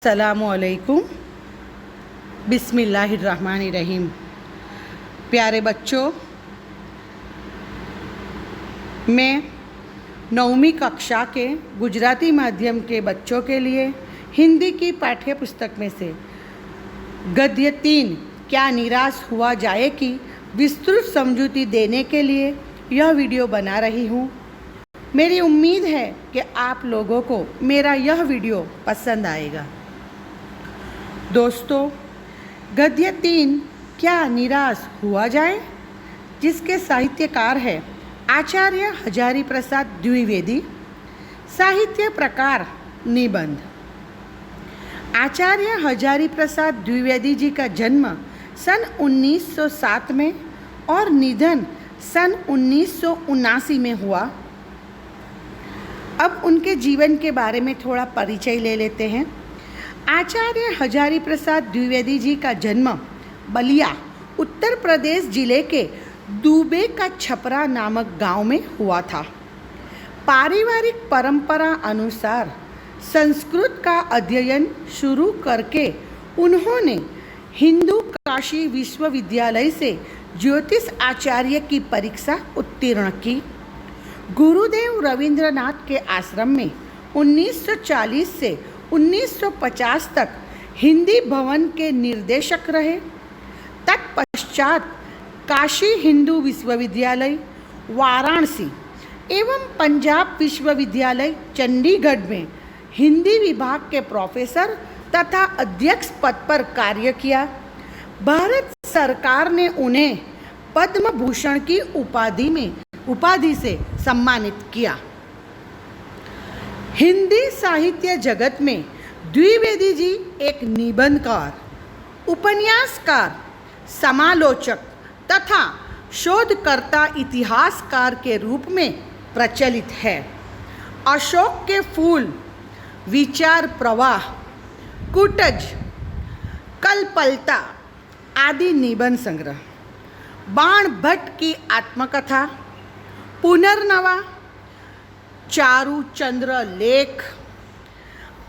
अस्सलामुअलैकुम बिस्मिल्लाहिर्रहमानिर्रहीम। प्यारे बच्चों, मैं 9वीं कक्षा के गुजराती माध्यम के बच्चों के लिए हिंदी की पाठ्य पुस्तक में से गद्य 3 क्या निराश हुआ जाए की विस्तृत समझूती देने के लिए यह वीडियो बना रही हूँ। मेरी उम्मीद है कि आप लोगों को मेरा यह वीडियो पसंद आएगा। दोस्तों, गद्य 3 क्या निराश हुआ जाए, जिसके साहित्यकार हैं आचार्य हजारी प्रसाद द्विवेदी। साहित्य प्रकार निबंध। आचार्य हजारी प्रसाद द्विवेदी जी का जन्म सन 1907 में और निधन सन 1979 में हुआ। अब उनके जीवन के बारे में थोड़ा परिचय ले लेते हैं। आचार्य हजारी प्रसाद द्विवेदी जी का जन्म बलिया उत्तर प्रदेश जिले के दुबे का छपरा नामक गांव में हुआ था। पारिवारिक परंपरा अनुसार संस्कृत का अध्ययन शुरू करके उन्होंने हिंदू काशी विश्वविद्यालय से ज्योतिष आचार्य की परीक्षा उत्तीर्ण की। गुरुदेव रविंद्रनाथ के आश्रम में 1940 से 1950 तक हिंदी भवन के निर्देशक रहे। तत्पश्चात काशी हिंदू विश्वविद्यालय वाराणसी एवं पंजाब विश्वविद्यालय चंडीगढ़ में हिंदी विभाग के प्रोफेसर तथा अध्यक्ष पद पर कार्य किया। भारत सरकार ने उन्हें पद्म भूषण की उपाधि से सम्मानित किया। हिंदी साहित्य जगत में द्विवेदी जी एक निबंधकार, उपन्यासकार, समालोचक तथा शोधकर्ता इतिहासकार के रूप में प्रचलित है। अशोक के फूल, विचार प्रवाह, कुटज, कलपलता आदि निबंध संग्रह, बाण भट्ट की आत्मकथा, पुनर्नवा, चारू चंद्र लेख,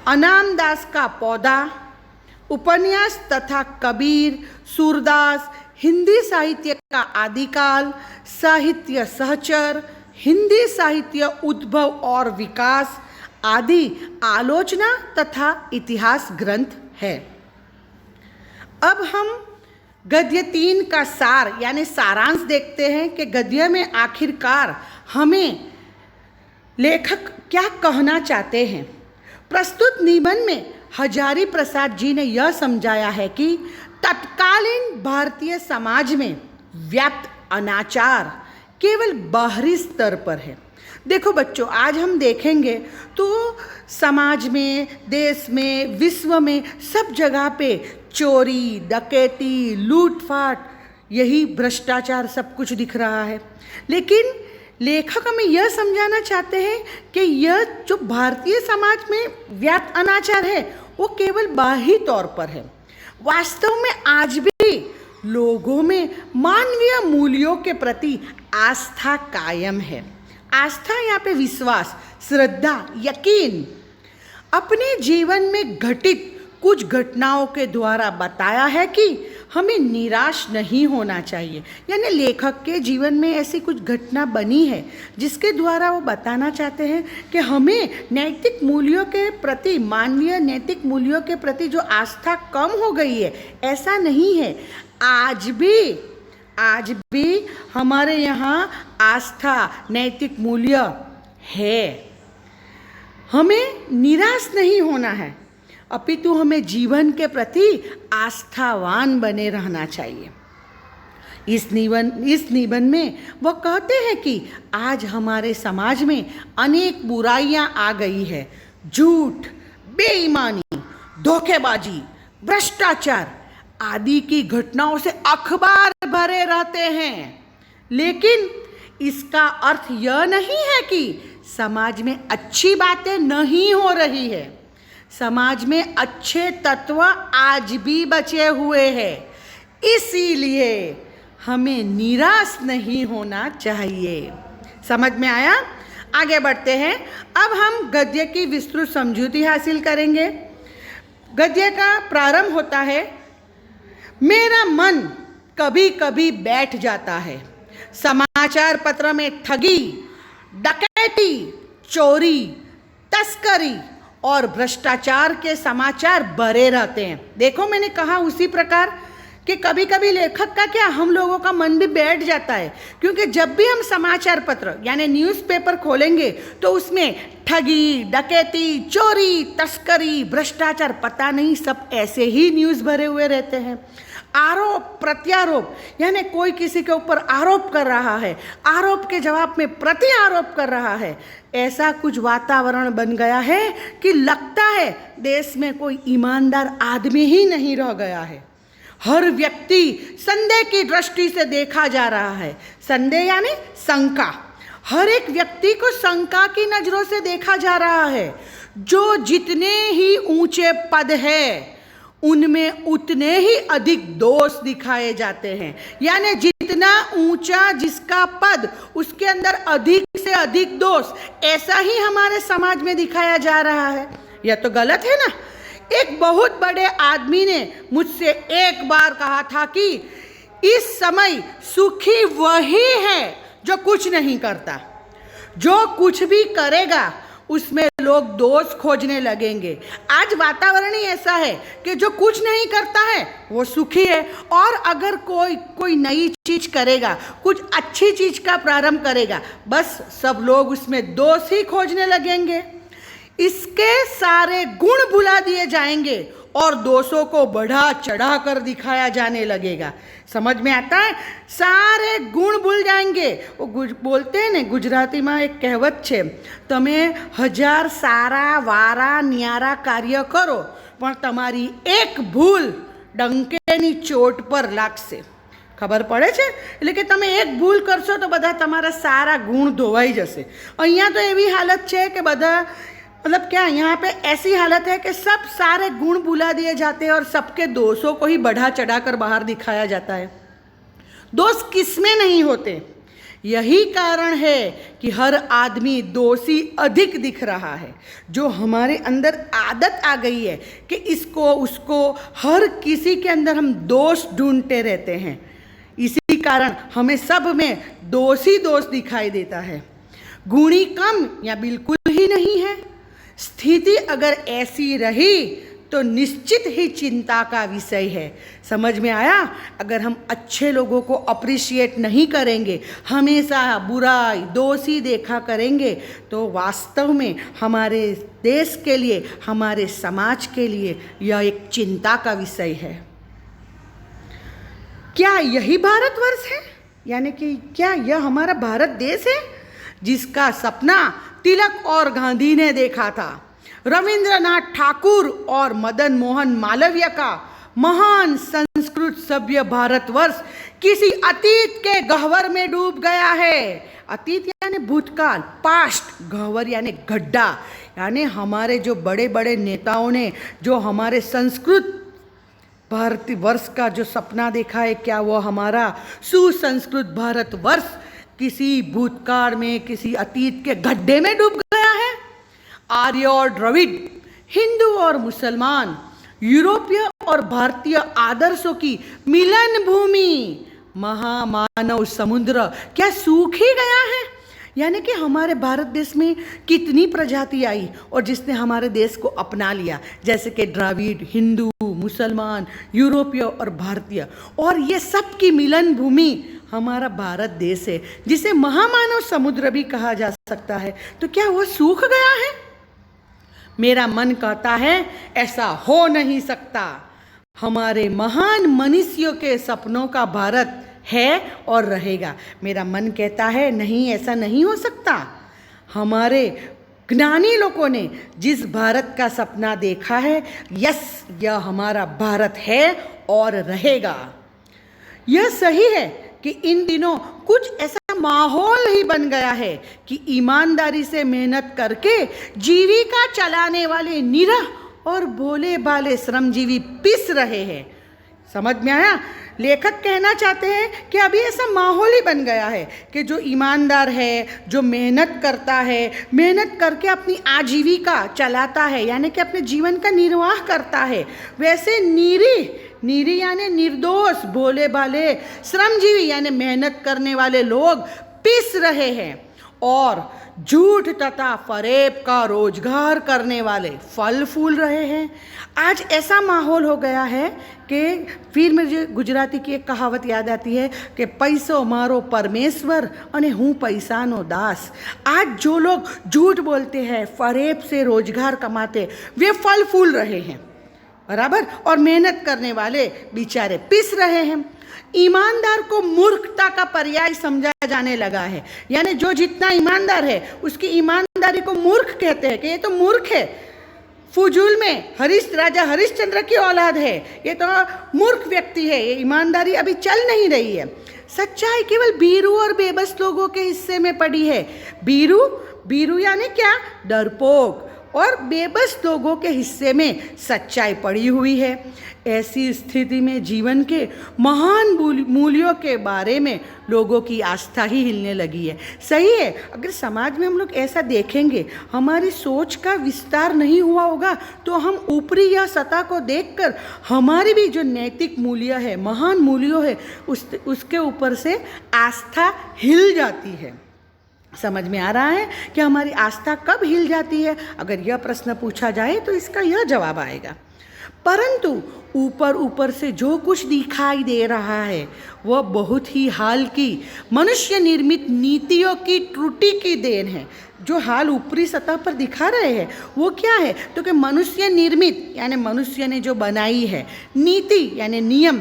अनामदास का पौधा, उपन्यास तथा कबीर, सूरदास, हिंदी साहित्य का आदिकाल, साहित्य सहचर, हिंदी साहित्य उद्भव और विकास आदि आलोचना तथा इतिहास ग्रंथ है। अब हम गद्य 3 का सार यानी सारांश देखते हैं कि गद्य में आखिरकार हमें लेखक क्या कहना चाहते हैं। प्रस्तुत निबंध में हजारी प्रसाद जी ने यह समझाया है कि तत्कालीन भारतीय समाज में व्याप्त अनाचार केवल बाहरी स्तर पर है। देखो बच्चों, आज हम देखेंगे तो समाज में, देश में, विश्व में सब जगह पे चोरी, डकैती, लूटपाट, यही भ्रष्टाचार सब कुछ दिख रहा है। लेकिन लेखक हमें यह समझाना चाहते हैं कि यह जो भारतीय समाज में व्याप्त अनाचार है वो केवल बाहरी तौर पर है। वास्तव में आज भी लोगों में मानवीय मूल्यों के प्रति आस्था कायम है। आस्था यहाँ पे विश्वास, श्रद्धा, यकीन। अपने जीवन में घटित कुछ घटनाओं के द्वारा बताया है कि हमें निराश नहीं होना चाहिए। यानी लेखक के जीवन में ऐसी कुछ घटना बनी है जिसके द्वारा वो बताना चाहते हैं कि हमें नैतिक मूल्यों के प्रति, मानवीय नैतिक मूल्यों के प्रति जो आस्था कम हो गई है, ऐसा नहीं है। आज भी हमारे यहाँ आस्था, नैतिक मूल्य है। हमें निराश नहीं होना है, अपितु हमें जीवन के प्रति आस्थावान बने रहना चाहिए। इस निबंध में वह कहते हैं कि आज हमारे समाज में अनेक बुराइयां आ गई है। झूठ, बेईमानी, धोखेबाजी, भ्रष्टाचार आदि की घटनाओं से अखबार भरे रहते हैं। लेकिन इसका अर्थ यह नहीं है कि समाज में अच्छी बातें नहीं हो रही है। समाज में अच्छे तत्व आज भी बचे हुए हैं, इसीलिए हमें निराश नहीं होना चाहिए। समझ में आया? आगे बढ़ते हैं। अब हम गद्य की विस्तृत समझूती हासिल करेंगे। गद्य का प्रारंभ होता है, मेरा मन कभी कभी बैठ जाता है। समाचार पत्र में ठगी, डकैती, चोरी, तस्करी और भ्रष्टाचार के समाचार भरे रहते हैं। देखो, मैंने कहा उसी प्रकार कि कभी कभी लेखक का क्या, हम लोगों का मन भी बैठ जाता है, क्योंकि जब भी हम समाचार पत्र यानी न्यूज़पेपर खोलेंगे तो उसमें ठगी, डकैती, चोरी, तस्करी, भ्रष्टाचार, पता नहीं सब ऐसे ही न्यूज़ भरे हुए रहते हैं। आरोप प्रत्यारोप, यानी कोई किसी के ऊपर आरोप कर रहा है, आरोप के जवाब में प्रति आरोप कर रहा है। ऐसा कुछ वातावरण बन गया है कि लगता है देश में कोई ईमानदार आदमी ही नहीं रह गया है। हर व्यक्ति संदेह की दृष्टि से देखा जा रहा है। संदेह यानी शंका, हर एक व्यक्ति को शंका की नजरों से देखा जा रहा है। जो जितने ही ऊंचे पद है उनमें उतने ही अधिक दोष दिखाए जाते हैं। यानी जितना ऊंचा जिसका पद, उसके अंदर अधिक से अधिक दोष, ऐसा ही हमारे समाज में दिखाया जा रहा है। यह तो गलत है ना। एक बहुत बड़े आदमी ने मुझसे एक बार कहा था कि इस समय सुखी वही है जो कुछ नहीं करता। जो कुछ भी करेगा उसमें लोग दोष खोजने लगेंगे। आज वातावरण ही ऐसा है कि जो कुछ नहीं करता है वो सुखी है, और अगर कोई नई चीज करेगा, कुछ अच्छी चीज का प्रारंभ करेगा, बस सब लोग उसमें दोष ही खोजने लगेंगे। इसके सारे गुण भुला दिए जाएंगे और दोषों को बढ़ा चढ़ा कर दिखाया जाने लगेगा। समझ में आता है? सारे गुण भूल जाएंगे। वो बोलते हैं ने गुजराती में एक कહેવत છે, તમે 1000 સારા વારા ન્યારા કાર્ય કરો પણ તમારી એક ભૂલ ડંકેની ચોટ પર લાગશે। ખબર પડે છે? એટલે કે તમે એક ભૂલ કરશો તો બધા તમારા સારા ગુણ ધોવાઈ જશે। અહીંયા તો એવી હાલત છે કે બધા, मतलब क्या, यहाँ पे ऐसी हालत है कि सब सारे गुण भुला दिए जाते हैं और सबके दोषों को ही बढ़ा चढ़ा कर बाहर दिखाया जाता है। दोष किसमें नहीं होते। यही कारण है कि हर आदमी दोषी अधिक दिख रहा है। जो हमारे अंदर आदत आ गई है कि इसको उसको हर किसी के अंदर हम दोष ढूंढते रहते हैं, इसी कारण हमें सब में दोष ही दोष दिखाई देता है। गुणी कम या बिल्कुल ही नहीं है। स्थिति अगर ऐसी रही तो निश्चित ही चिंता का विषय है। समझ में आया? अगर हम अच्छे लोगों को अप्रिशिएट नहीं करेंगे, हमेशा बुराई दोषी देखा करेंगे, तो वास्तव में हमारे देश के लिए, हमारे समाज के लिए यह एक चिंता का विषय है। क्या यही भारतवर्ष है? यानी कि क्या यह हमारा भारत देश है जिसका सपना तिलक और गांधी ने देखा था? रविंद्रनाथ ठाकुर और मदन मोहन मालवीय का महान संस्कृत सभ्य भारतवर्ष किसी अतीत के गह्वर में डूब गया है। अतीत यानी भूतकाल, पास्ट, गह्वर यानी गड्ढा, यानी हमारे जो बड़े बड़े नेताओं ने जो हमारे संस्कृत भारतवर्ष का जो सपना देखा है, क्या वो हमारा सुसंस्कृत भारतवर्ष किसी भूतकाल में, किसी अतीत के गड्ढे में डूब गया है? आर्य और द्रविड़, हिंदू और मुसलमान, यूरोपीय और भारतीय आदर्शों की मिलन भूमि महामानव समुद्र क्या सूख ही गया है? यानी कि हमारे भारत देश में कितनी प्रजाति आई और जिसने हमारे देश को अपना लिया, जैसे कि द्रविड़, हिंदू, मुसलमान, यूरोपीय और भारतीय, और ये सब की मिलन भूमि हमारा भारत देश है, जिसे महामानव समुद्र भी कहा जा सकता है। तो क्या वो सूख गया है? मेरा मन कहता है ऐसा हो नहीं सकता। हमारे महान मनुष्यों के सपनों का भारत है और रहेगा। मेरा मन कहता है नहीं, ऐसा नहीं हो सकता। हमारे ज्ञानी लोगों ने जिस भारत का सपना देखा है, यस, यह हमारा भारत है और रहेगा। यह सही है कि इन दिनों कुछ ऐसा माहौल ही बन गया है कि ईमानदारी से मेहनत करके जीविका चलाने वाले निरह और भोले भाले श्रमजीवी पिस रहे हैं। समझ में आया? लेखक कहना चाहते हैं कि अभी ऐसा माहौल ही बन गया है कि जो ईमानदार है, जो मेहनत करता है, मेहनत करके अपनी आजीविका चलाता है, यानी कि अपने जीवन का निर्वाह करता है, वैसे नीरी यानी निर्दोष, भोले भाले, श्रमजीवी यानी मेहनत करने वाले लोग पिस रहे हैं और झूठ तथा फरेब का रोजगार करने वाले फल फूल रहे हैं। आज ऐसा माहौल हो गया है कि फिर मुझे गुजराती की एक कहावत याद आती है कि पैसो मारो परमेश्वर अने हूँ पैसानो दास। आज जो लोग झूठ बोलते हैं, फरेब से रोजगार कमाते, वे फल फूल रहे हैं, बराबर, और मेहनत करने वाले बेचारे पिस रहे हैं। ईमानदार को मूर्खता का पर्याय समझा जाने लगा है, यानी जो जितना ईमानदार है उसकी ईमानदारी को मूर्ख कहते हैं कि ये तो मूर्ख है। फुजूल में राजा हरिश्चंद्र की औलाद है, ये तो मूर्ख व्यक्ति है, ये ईमानदारी अभी चल नहीं रही है। सच्चाई केवल बीरू और बेबस लोगों के हिस्से में पड़ी है। बीरू यानी क्या? डरपोक। और बेबस लोगों के हिस्से में सच्चाई पड़ी हुई है। ऐसी स्थिति में जीवन के महान मूल्यों के बारे में लोगों की आस्था ही हिलने लगी है। सही है, अगर समाज में हम लोग ऐसा देखेंगे, हमारी सोच का विस्तार नहीं हुआ होगा, तो हम ऊपरी या सतह को देखकर हमारी भी जो नैतिक मूल्य है, महान मूल्यों है, उसके ऊपर से आस्था हिल जाती है। समझ में आ रहा है कि हमारी आस्था कब हिल जाती है? अगर यह प्रश्न पूछा जाए तो इसका यह जवाब आएगा। परंतु ऊपर से जो कुछ दिखाई दे रहा है वह बहुत ही हाल की मनुष्य निर्मित नीतियों की त्रुटि की देन है। जो हाल ऊपरी सतह पर दिखा रहे हैं वो क्या है? तो कि मनुष्य निर्मित यानी मनुष्य ने जो बनाई है, नीति यानी नियम,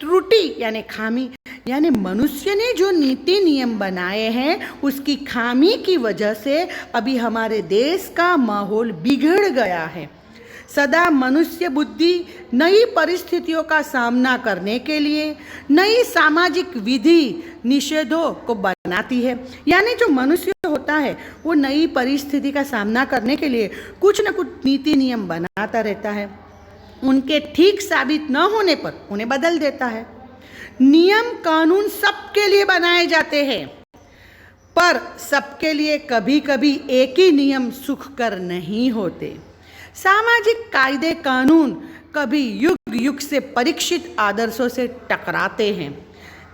त्रुटि यानी खामी, यानी मनुष्य ने जो नीति नियम बनाए हैं उसकी खामी की वजह से अभी हमारे देश का माहौल बिगड़ गया है। सदा मनुष्य बुद्धि नई परिस्थितियों का सामना करने के लिए नई सामाजिक विधि निषेधों को बनाती है। यानी जो मनुष्य होता है वो नई परिस्थिति का सामना करने के लिए कुछ न कुछ नीति नियम बनाता रहता है, उनके ठीक साबित न होने पर उन्हें बदल देता है। नियम कानून सबके लिए बनाए जाते हैं, पर सबके लिए कभी कभी एक ही नियम सुखकर नहीं होते। सामाजिक कायदे कानून कभी युग युग से परीक्षित आदर्शों से टकराते हैं।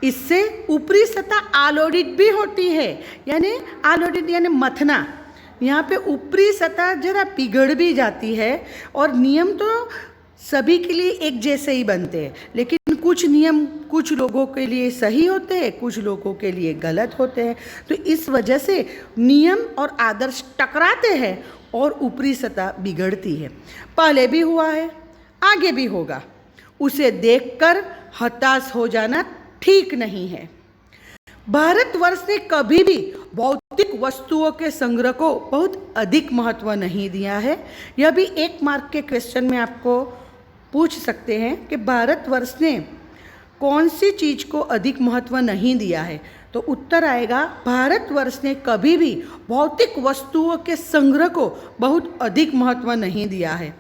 इससे ऊपरी सतह आलोडित भी होती है, यानी आलोडित यानी मथना। यहाँ पे ऊपरी सतह जरा पिघड़ भी जाती है और नियम तो सभी के लिए एक जैसे ही बनते हैं, लेकिन कुछ नियम कुछ लोगों के लिए सही होते हैं, कुछ लोगों के लिए गलत होते हैं। तो इस वजह से नियम और आदर्श टकराते हैं और ऊपरी सतह बिगड़ती है। पहले भी हुआ है, आगे भी होगा। उसे देखकर हताश हो जाना ठीक नहीं है। भारतवर्ष ने कभी भी भौतिक वस्तुओं के संग्रह को बहुत अधिक महत्व नहीं दिया है। यह भी एक मार्क के क्वेश्चन में आपको पूछ सकते हैं कि भारतवर्ष ने कौन सी चीज़ को अधिक महत्व नहीं दिया है, तो उत्तर आएगा भारतवर्ष ने कभी भी भौतिक वस्तुओं के संग्रह को बहुत अधिक महत्व नहीं दिया है।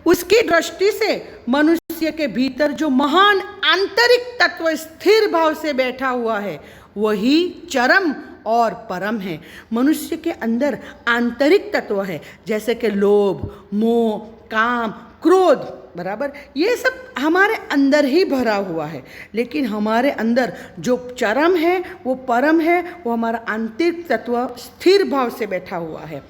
उसकी दृष्टि से मनुष्य के भीतर जो महान आंतरिक तत्व स्थिर भाव से बैठा हुआ है वही चरम और परम है। मनुष्य के अंदर आंतरिक तत्व है, जैसे कि लोभ, मोह, काम, क्रोध, बराबर, ये सब हमारे अंदर ही भरा हुआ है। लेकिन हमारे अंदर जो चरम है, वो परम है, वो हमारा आंतरिक तत्व स्थिर भाव से बैठा हुआ है।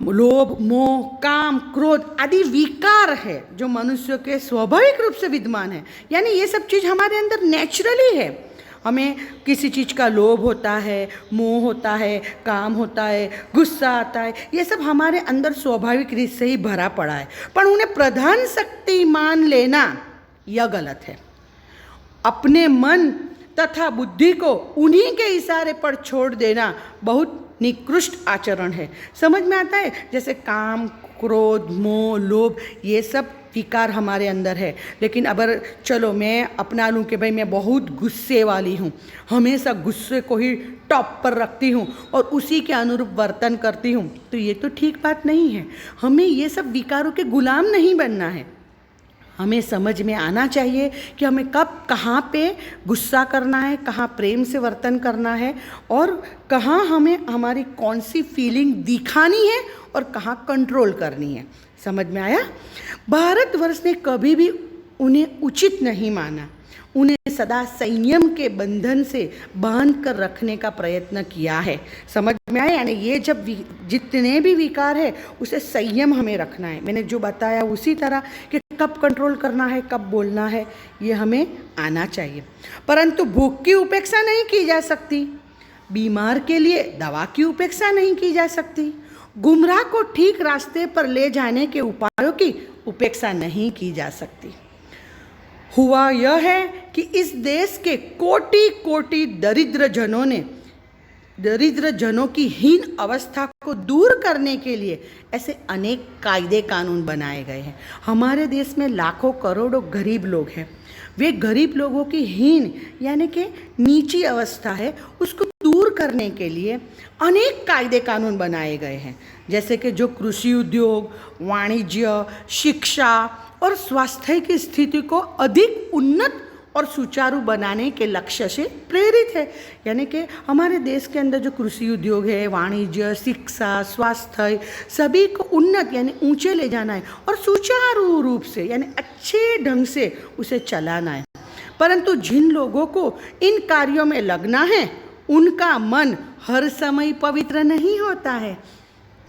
लोभ, मोह, काम, क्रोध आदि विकार है जो मनुष्य के स्वाभाविक रूप से विद्यमान है। यानी ये सब चीज़ हमारे अंदर नेचुरली है। हमें किसी चीज़ का लोभ होता है, मोह होता है, काम होता है, गुस्सा आता है, ये सब हमारे अंदर स्वाभाविक रीत से ही भरा पड़ा है। पर उन्हें प्रधान शक्ति मान लेना यह गलत है। अपने मन तथा बुद्धि को उन्हीं के इशारे पर छोड़ देना बहुत निकृष्ट आचरण है। समझ में आता है? जैसे काम, क्रोध, मोह, लोभ, ये सब विकार हमारे अंदर है। लेकिन अगर चलो मैं अपना लूँ कि भाई मैं बहुत गुस्से वाली हूँ, हमेशा गुस्से को ही टॉप पर रखती हूँ और उसी के अनुरूप वर्तन करती हूँ, तो ये तो ठीक बात नहीं है। हमें ये सब विकारों के गुलाम नहीं बनना है। हमें समझ में आना चाहिए कि हमें कब कहाँ पे गुस्सा करना है, कहाँ प्रेम से वर्तन करना है और कहाँ हमें हमारी कौन सी फीलिंग दिखानी है और कहाँ कंट्रोल करनी है। समझ में आया? भारतवर्ष ने कभी भी उन्हें उचित नहीं माना, उन्हें सदा संयम के बंधन से बांध कर रखने का प्रयत्न किया है। समझ में आया? यानी ये जब जितने भी विकार है उसे संयम हमें रखना है। मैंने जो बताया उसी तरह कि कब कंट्रोल करना है, कब बोलना है, ये हमें आना चाहिए। परंतु भूख की उपेक्षा नहीं की जा सकती, बीमार के लिए दवा की उपेक्षा नहीं की जा सकती, गुमराह को ठीक रास्ते पर ले जाने के उपायों की उपेक्षा नहीं की जा सकती। हुआ यह है कि इस देश के कोटि कोटि दरिद्र जनों की हीन अवस्था को दूर करने के लिए ऐसे अनेक कायदे कानून बनाए गए हैं। हमारे देश में लाखों करोड़ों गरीब लोग हैं। वे गरीब लोगों की हीन यानी कि नीची अवस्था है, उसको दूर करने के लिए अनेक कायदे कानून बनाए गए हैं। जैसे कि जो कृषि उद्योग, वाणिज्य, शिक्षा और स्वास्थ्य की स्थिति को अधिक उन्नत और सुचारू बनाने के लक्ष्य से प्रेरित है। यानी कि हमारे देश के अंदर जो कृषि उद्योग है, वाणिज्य, शिक्षा, स्वास्थ्य, सभी को उन्नत यानी ऊंचे ले जाना है और सुचारू रूप से यानी अच्छे ढंग से उसे चलाना है। परंतु जिन लोगों को इन कार्यों में लगना है उनका मन हर समय पवित्र नहीं होता है।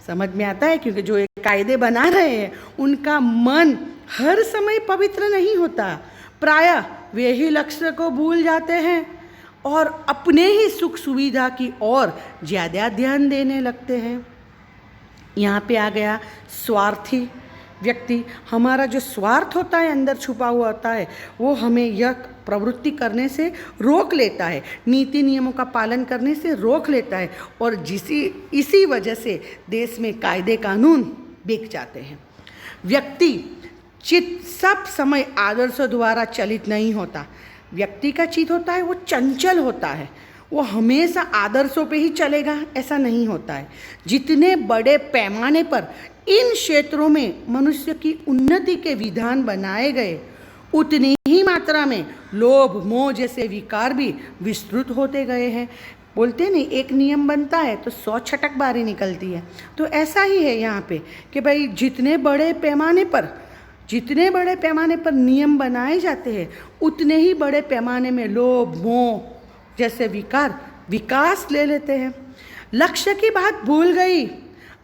समझ में आता है? क्योंकि जो एक कायदे बना रहे हैं उनका मन हर समय पवित्र नहीं होता। प्रायः वे ही लक्ष्य को भूल जाते हैं और अपने ही सुख सुविधा की ओर ज़्यादा ध्यान देने लगते हैं। यहाँ पे आ गया स्वार्थी व्यक्ति। हमारा जो स्वार्थ होता है, अंदर छुपा हुआ होता है, वो हमें यह प्रवृत्ति करने से रोक लेता है, नीति नियमों का पालन करने से रोक लेता है और इसी वजह से देश में कायदे कानून बिक जाते हैं। व्यक्ति चित्त सब समय आदर्शों द्वारा चलित नहीं होता। व्यक्ति का चित्त होता है वो चंचल होता है, वो हमेशा आदर्शों पे ही चलेगा ऐसा नहीं होता है। जितने बड़े पैमाने पर इन क्षेत्रों में मनुष्य की उन्नति के विधान बनाए गए, उतनी ही मात्रा में लोभ मोह जैसे विकार भी विस्तृत होते गए हैं। बोलते नहीं, एक नियम बनता है तो 100 छटकबारी निकलती है। तो ऐसा ही है यहाँ पे कि भाई जितने बड़े पैमाने पर नियम बनाए जाते हैं, उतने ही बड़े पैमाने में लोभ मोह जैसे विकार विकास ले लेते हैं। लक्ष्य की बात भूल गई,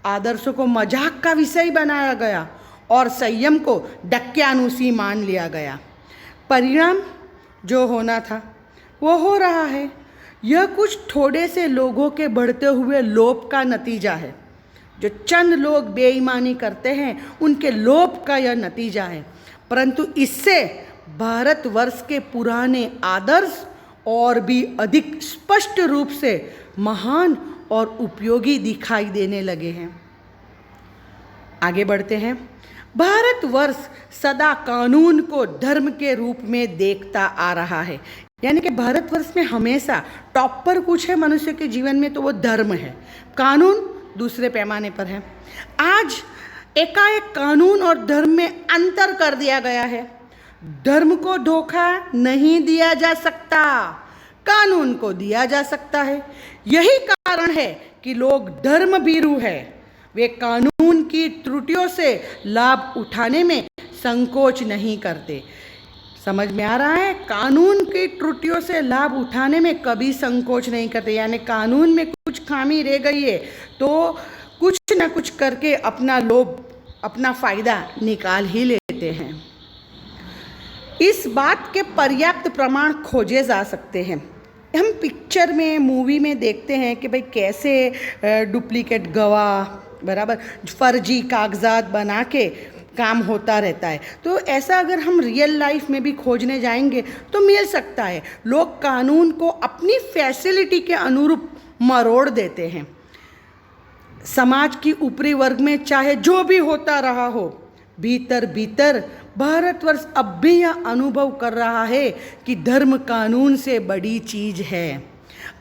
आदर्शों को मजाक का विषय बनाया गया और संयम को डक्यानुसी मान लिया गया। परिणाम जो होना था वो हो रहा है। यह कुछ थोड़े से लोगों के बढ़ते हुए लोभ का नतीजा है। जो चंद लोग बेईमानी करते हैं उनके लोभ का यह नतीजा है। परंतु इससे भारतवर्ष के पुराने आदर्श और भी अधिक स्पष्ट रूप से महान और उपयोगी दिखाई देने लगे हैं। आगे बढ़ते हैं। भारतवर्ष सदा कानून को धर्म के रूप में देखता आ रहा है। यानी कि भारतवर्ष में हमेशा टॉप पर कुछ है मनुष्य के जीवन में तो वो धर्म है, कानून दूसरे पैमाने पर है। आज एकाएक कानून और धर्म में अंतर कर दिया गया है। धर्म को धोखा नहीं दिया जा सकता, कानून को दिया जा सकता है। यही कारण है कि लोग धर्म भीरू है। वे कानून की त्रुटियों से लाभ उठाने में संकोच नहीं करते। समझ में आ रहा है? कानून की त्रुटियों से लाभ उठाने में कभी संकोच नहीं करते। यानी कानून में कुछ खामी रह गई है तो कुछ ना कुछ करके अपना लोभ, अपना फायदा निकाल ही लेते हैं। इस बात के पर्याप्त प्रमाण खोजे जा सकते हैं। हम पिक्चर में, मूवी में देखते हैं कि भाई कैसे डुप्लीकेट गवाह, बराबर, फर्जी कागजात बना के काम होता रहता है। तो ऐसा अगर हम रियल लाइफ में भी खोजने जाएंगे तो मिल सकता है। लोग कानून को अपनी फैसिलिटी के अनुरूप मरोड़ देते हैं। समाज की ऊपरी वर्ग में चाहे जो भी होता रहा हो, भीतर भीतर भारतवर्ष अब भी यह अनुभव कर रहा है कि धर्म कानून से बड़ी चीज है।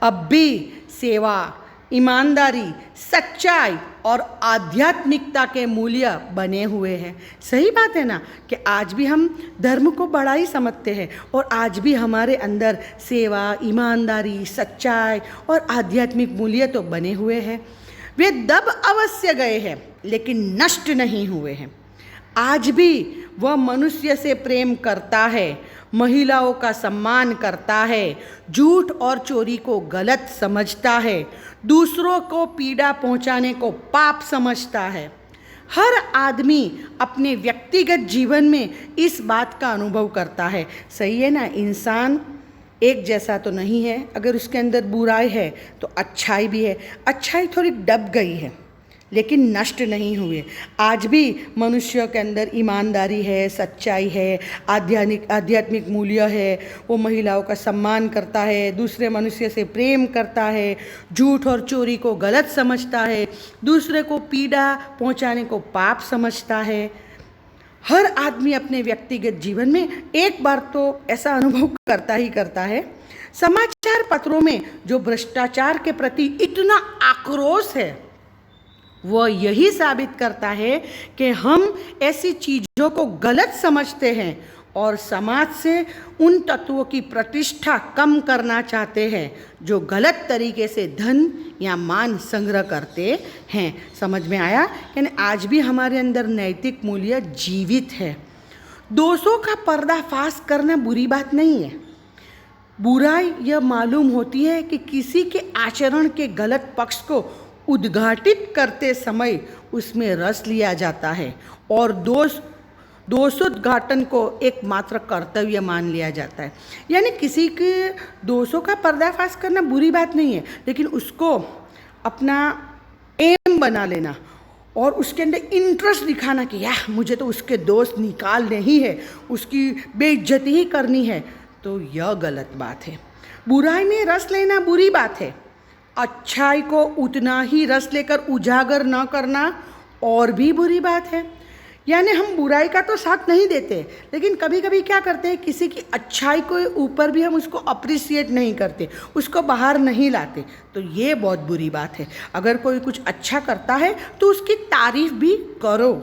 अब भी सेवा, ईमानदारी, सच्चाई और आध्यात्मिकता के मूल्य बने हुए हैं। सही बात है ना कि आज भी हम धर्म को बड़ा ही समझते हैं और आज भी हमारे अंदर सेवा, ईमानदारी, सच्चाई और आध्यात्मिक मूल्य तो बने हुए हैं। वे दब अवश्य गए हैं लेकिन नष्ट नहीं हुए हैं। आज भी वह मनुष्य से प्रेम करता है, महिलाओं का सम्मान करता है, झूठ और चोरी को गलत समझता है, दूसरों को पीड़ा पहुंचाने को पाप समझता है। हर आदमी अपने व्यक्तिगत जीवन में इस बात का अनुभव करता है। सही है ना, इंसान एक जैसा तो नहीं है। अगर उसके अंदर बुराई है तो अच्छाई भी है। अच्छाई थोड़ी दब गई है लेकिन नष्ट नहीं हुए। आज भी मनुष्य के अंदर ईमानदारी है, सच्चाई है, आध्यात्मिक मूल्य है। वो महिलाओं का सम्मान करता है, दूसरे मनुष्य से प्रेम करता है, झूठ और चोरी को गलत समझता है, दूसरे को पीड़ा पहुंचाने को पाप समझता है। हर आदमी अपने व्यक्तिगत जीवन में एक बार तो ऐसा अनुभव करता ही करता है। समाचार पत्रों में जो भ्रष्टाचार के प्रति इतना आक्रोश है वह यही साबित करता है कि हम ऐसी चीज़ों को गलत समझते हैं और समाज से उन तत्वों की प्रतिष्ठा कम करना चाहते हैं जो गलत तरीके से धन या मान संग्रह करते हैं। समझ में आया? यानी आज भी हमारे अंदर नैतिक मूल्य जीवित है। दोषों का पर्दाफाश करना बुरी बात नहीं है। बुराई यह मालूम होती है कि किसी के आचरण के गलत पक्ष को उद्घाटित करते समय उसमें रस लिया जाता है और दोषोद्घाटन को एकमात्र कर्तव्य मान लिया जाता है। यानी किसी के दोषों का पर्दाफाश करना बुरी बात नहीं है, लेकिन उसको अपना एम बना लेना और उसके अंदर इंटरेस्ट दिखाना कि यार मुझे तो उसके दोष निकालने ही है, उसकी बेइज्जती ही करनी है, तो यह गलत बात है। बुराई में रस लेना बुरी बात है। अच्छाई को उतना ही रस लेकर उजागर न करना और भी बुरी बात है। यानी हम बुराई का तो साथ नहीं देते, लेकिन कभी कभी क्या करते हैं, किसी की अच्छाई के ऊपर भी हम उसको अप्रिशिएट नहीं करते, उसको बाहर नहीं लाते, तो ये बहुत बुरी बात है। अगर कोई कुछ अच्छा करता है तो उसकी तारीफ भी करो।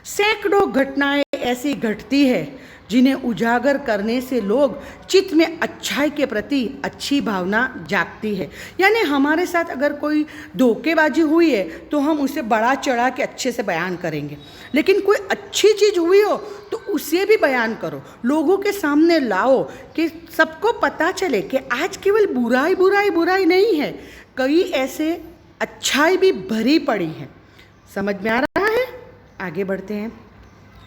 सैकड़ों घटनाएं ऐसी घटती है जिन्हें उजागर करने से लोग चित्त में अच्छाई के प्रति अच्छी भावना जागती है। यानी हमारे साथ अगर कोई धोखेबाजी हुई है तो हम उसे बड़ा चढ़ा के अच्छे से बयान करेंगे, लेकिन कोई अच्छी चीज़ हुई हो तो उसे भी बयान करो, लोगों के सामने लाओ कि सबको पता चले कि आज केवल बुराई बुराई बुराई नहीं है, कई ऐसे अच्छाई भी भरी पड़ी है। समझ में आ रहा है? आगे बढ़ते हैं।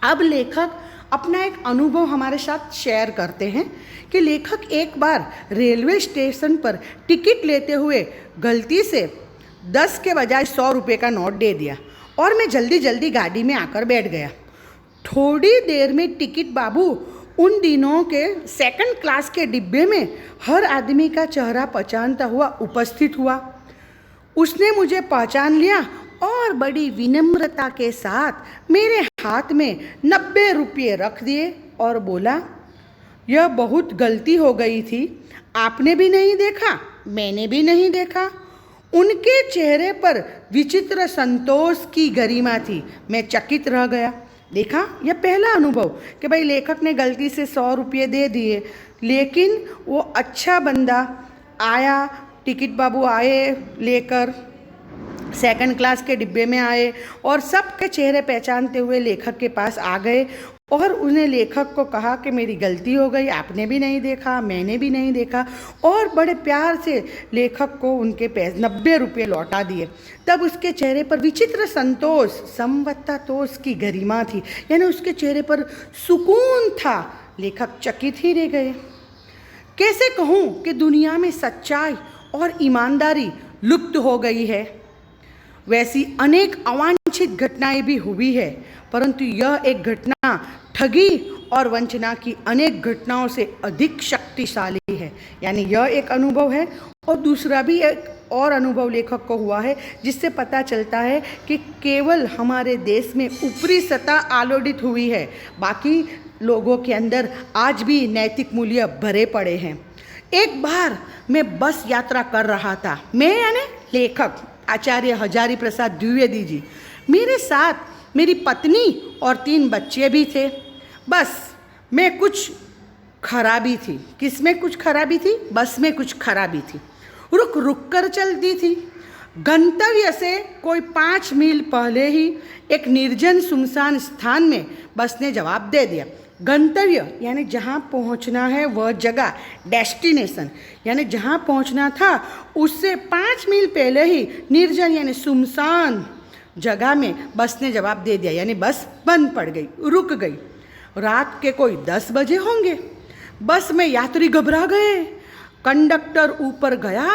अब लेखक अपना एक अनुभव हमारे साथ शेयर करते हैं कि लेखक एक बार रेलवे स्टेशन पर टिकट लेते हुए गलती से 10 के बजाय 100 रुपये का नोट दे दिया और मैं जल्दी जल्दी गाड़ी में आकर बैठ गया। थोड़ी देर में टिकट बाबू उन दिनों के सेकंड क्लास के डिब्बे में हर आदमी का चेहरा पहचानता हुआ उपस्थित हुआ। उसने मुझे पहचान लिया और बड़ी विनम्रता के साथ मेरे हाथ में 90 रुपये रख दिए और बोला, यह बहुत गलती हो गई थी, आपने भी नहीं देखा, मैंने भी नहीं देखा। उनके चेहरे पर विचित्र संतोष की गरिमा थी। मैं चकित रह गया। देखा, यह पहला अनुभव कि भाई लेखक ने गलती से 100 रुपये दे दिए, लेकिन वो अच्छा बंदा आया, टिकट बाबू आए लेकर सेकंड क्लास के डिब्बे में आए और सबके चेहरे पहचानते हुए लेखक के पास आ गए और उन्हें लेखक को कहा कि मेरी गलती हो गई, आपने भी नहीं देखा, मैंने भी नहीं देखा, और बड़े प्यार से लेखक को उनके 90 रुपये लौटा दिए। तब उसके चेहरे पर विचित्र संतोष, संवत्तातोष की गरिमा थी, यानी उसके चेहरे पर सुकून था। लेखक चकित ही रह गए। कैसे कहूँ कि दुनिया में सच्चाई और ईमानदारी लुप्त हो गई है। वैसी अनेक अवांछित घटनाएं भी हुई है, परंतु यह एक घटना ठगी और वंचना की अनेक घटनाओं से अधिक शक्तिशाली है। यानी यह एक अनुभव है और दूसरा भी एक और अनुभव लेखक को हुआ है, जिससे पता चलता है कि केवल हमारे देश में ऊपरी सतह आलोड़ित हुई है, बाकी लोगों के अंदर आज भी नैतिक मूल्य भरे पड़े हैं। एक बार मैं बस यात्रा कर रहा था, मैं यानी लेखक आचार्य हजारी प्रसाद द्विवेदी जी। मेरे साथ मेरी पत्नी और 3 बच्चे भी थे। बस मैं कुछ खराबी थी। किस में कुछ खराबी थी? बस में कुछ खराबी थी। रुक रुक कर चलती थी। गंतव्य से कोई 5 मील पहले ही एक निर्जन सुनसान स्थान में बस ने जवाब दे दिया। गंतव्य यानी जहाँ पहुँचना है वह जगह, डेस्टिनेशन यानी जहाँ पहुँचना था उससे 5 मील पहले ही निर्जन यानी सुनसान जगह में बस ने जवाब दे दिया, यानी बस बंद पड़ गई, रुक गई। रात के कोई 10 बजे होंगे। बस में यात्री घबरा गए। कंडक्टर ऊपर गया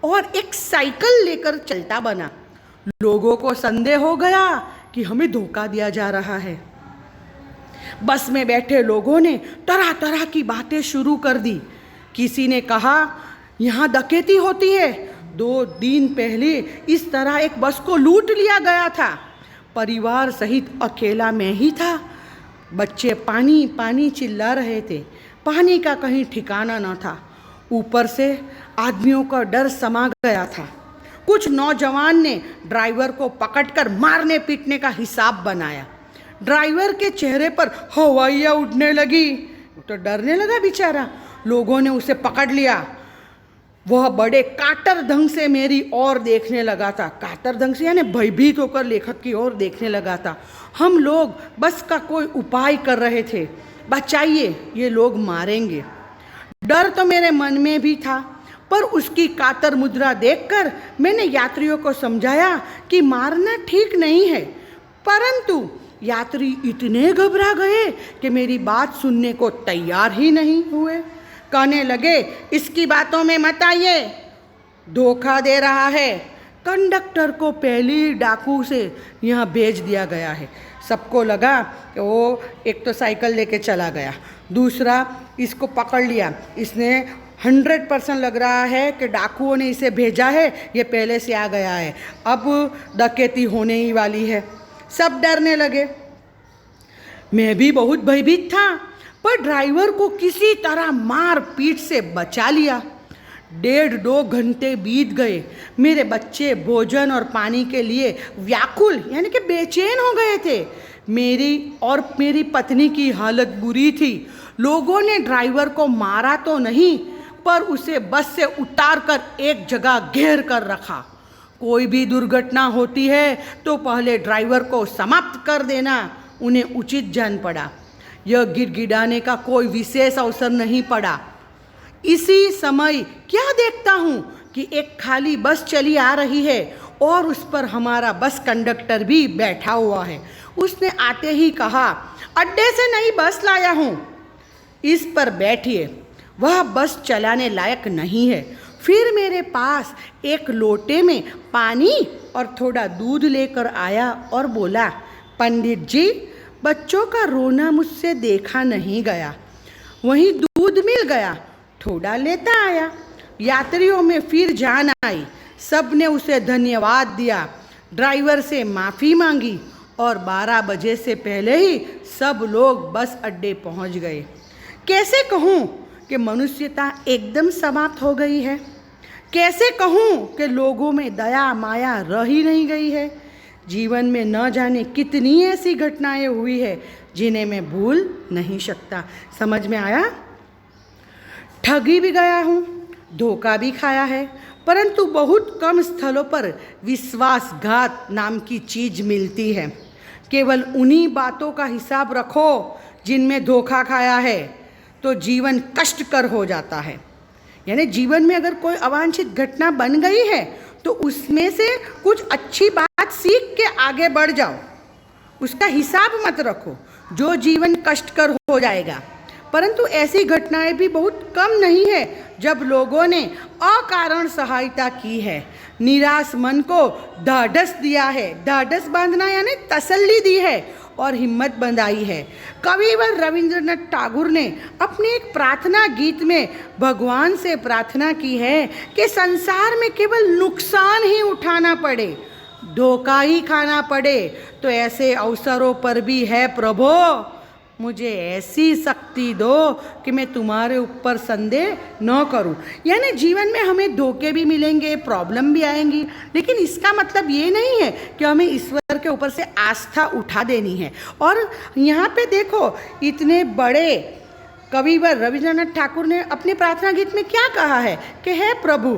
और एक साइकिल लेकर चलता बना। लोगों को संदेह हो गया कि हमें धोखा दिया जा रहा है। बस में बैठे लोगों ने तरह तरह की बातें शुरू कर दी। किसी ने कहा यहाँ डकैती होती है, 2 दिन पहले इस तरह एक बस को लूट लिया गया था। परिवार सहित अकेला मैं ही था। बच्चे पानी पानी चिल्ला रहे थे। पानी का कहीं ठिकाना न था। ऊपर से आदमियों का डर समा गया था। कुछ नौजवान ने ड्राइवर को पकड़कर मारने पीटने का हिसाब बनाया। ड्राइवर के चेहरे पर हवाइयाँ उड़ने लगी, तो डरने लगा बेचारा। लोगों ने उसे पकड़ लिया। वह बड़े कातर ढंग से मेरी ओर देखने लगा था। कातर ढंग से यानी भयभीत होकर लेखक की ओर देखने लगा था। हम लोग बस का कोई उपाय कर रहे थे। बचाइए, ये लोग मारेंगे। डर तो मेरे मन में भी था, पर उसकी कातर मुद्रा देखकर मैंने यात्रियों को समझाया कि मारना ठीक नहीं है। परंतु यात्री इतने घबरा गए कि मेरी बात सुनने को तैयार ही नहीं हुए। कहने लगे, इसकी बातों में मत आइए, धोखा दे रहा है। कंडक्टर को पहली डाकू से यहाँ भेज दिया गया है। सबको लगा कि वो एक तो साइकिल लेके चला गया, दूसरा इसको पकड़ लिया, इसने 100% लग रहा है कि डाकुओं ने इसे भेजा है, ये पहले से आ गया है, अब डकैती होने ही वाली है। सब डरने लगे। मैं भी बहुत भयभीत था, पर ड्राइवर को किसी तरह मार पीट से बचा लिया। 1.5-2 घंटे बीत गए। मेरे बच्चे भोजन और पानी के लिए व्याकुल यानी कि बेचैन हो गए थे। मेरी पत्नी की हालत बुरी थी। लोगों ने ड्राइवर को मारा तो नहीं, पर उसे बस से उतार कर एक जगह घेर कर रखा। कोई भी दुर्घटना होती है तो पहले ड्राइवर को समाप्त कर देना उन्हें उचित जान पड़ा। यह गिड़गिड़ाने का कोई विशेष अवसर नहीं पड़ा। इसी समय क्या देखता हूँ कि एक खाली बस चली आ रही है और उस पर हमारा बस कंडक्टर भी बैठा हुआ है। उसने आते ही कहा, अड्डे से नई बस लाया हूँ, इस पर बैठिए। वह बस चलाने लायक नहीं है। फिर मेरे पास एक लोटे में पानी और थोड़ा दूध लेकर आया और बोला, पंडित जी, बच्चों का रोना मुझसे देखा नहीं गया, वहीं दूध मिल गया, थोड़ा लेता आया। यात्रियों में फिर जान आई। सब ने उसे धन्यवाद दिया, ड्राइवर से माफ़ी मांगी और 12 बजे से पहले ही सब लोग बस अड्डे पहुंच गए। कैसे कहूँ कि मनुष्यता एकदम समाप्त हो गई है? कैसे कहूँ कि लोगों में दया माया रह ही नहीं गई है? जीवन में न जाने कितनी ऐसी घटनाएं हुई है जिन्हें मैं भूल नहीं सकता। समझ में आया? ठगी भी गया हूँ, धोखा भी खाया है, परंतु बहुत कम स्थलों पर विश्वासघात नाम की चीज़ मिलती है। केवल उन्हीं बातों का हिसाब रखो जिनमें धोखा खाया है, तो जीवन कष्टकर हो जाता है। यानी जीवन में अगर कोई अवांछित घटना बन गई है तो उसमें से कुछ अच्छी बात सीख के आगे बढ़ जाओ, उसका हिसाब मत रखो, जो जीवन कष्टकर हो जाएगा। परंतु ऐसी घटनाएं भी बहुत कम नहीं है जब लोगों ने अकारण सहायता की है, निराश मन को ढाढ़स दिया है। ढाढ़स बांधना यानी तसल्ली दी है और हिम्मत बंधाई है। कविवर रविंद्रनाथ टैगोर ने अपने एक प्रार्थना गीत में भगवान से प्रार्थना की है कि संसार में केवल नुकसान ही उठाना पड़े, धोखा ही खाना पड़े, तो ऐसे अवसरों पर भी है प्रभो मुझे ऐसी शक्ति दो कि मैं तुम्हारे ऊपर संदेह न करूं। यानी जीवन में हमें धोखे भी मिलेंगे, प्रॉब्लम भी आएंगी, लेकिन इसका मतलब ये नहीं है कि हमें ईश्वर के ऊपर से आस्था उठा देनी है। और यहाँ पे देखो, इतने बड़े कविवर रविंद्रनाथ ठाकुर ने अपने प्रार्थना गीत में क्या कहा है कि हे प्रभु,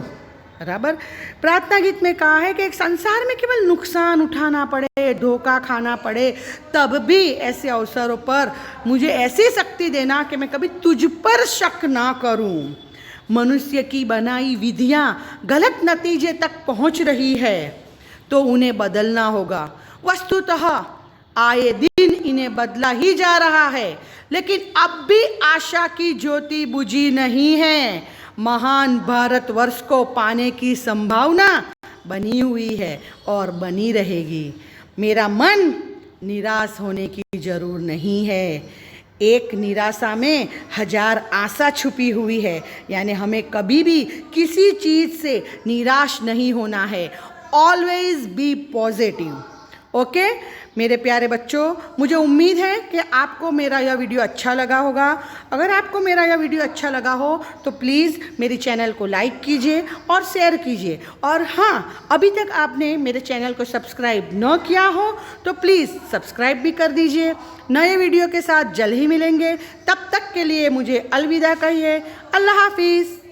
बराबर, प्रार्थना गीत में कहा है कि एक संसार में केवल नुकसान उठाना पड़े, धोखा खाना पड़े, तब भी ऐसे अवसरों पर मुझे ऐसी शक्ति देना कि मैं कभी तुझ पर शक ना करूं। मनुष्य की बनाई विधियां गलत नतीजे तक पहुंच रही है तो उन्हें बदलना होगा। वस्तुतः आए दिन इन्हें बदला ही जा रहा है, लेकिन अब भी आशा की ज्योति बुझी नहीं है। महान भारतवर्ष को पाने की संभावना बनी हुई है और बनी रहेगी। मेरा मन निराश होने की जरूर नहीं है। एक निराशा में 1000 आशा छुपी हुई है। यानी हमें कभी भी किसी चीज़ से निराश नहीं होना है। Always be positive. ओके मेरे प्यारे बच्चों, मुझे उम्मीद है कि आपको मेरा यह वीडियो अच्छा लगा होगा। अगर आपको मेरा यह वीडियो अच्छा लगा हो तो प्लीज़ मेरी चैनल को लाइक कीजिए और शेयर कीजिए। और हाँ, अभी तक आपने मेरे चैनल को सब्सक्राइब न किया हो तो प्लीज़ सब्सक्राइब भी कर दीजिए। नए वीडियो के साथ जल्द ही मिलेंगे। तब तक के लिए मुझे अलविदा कहिए। अल्लाह हाफिज़।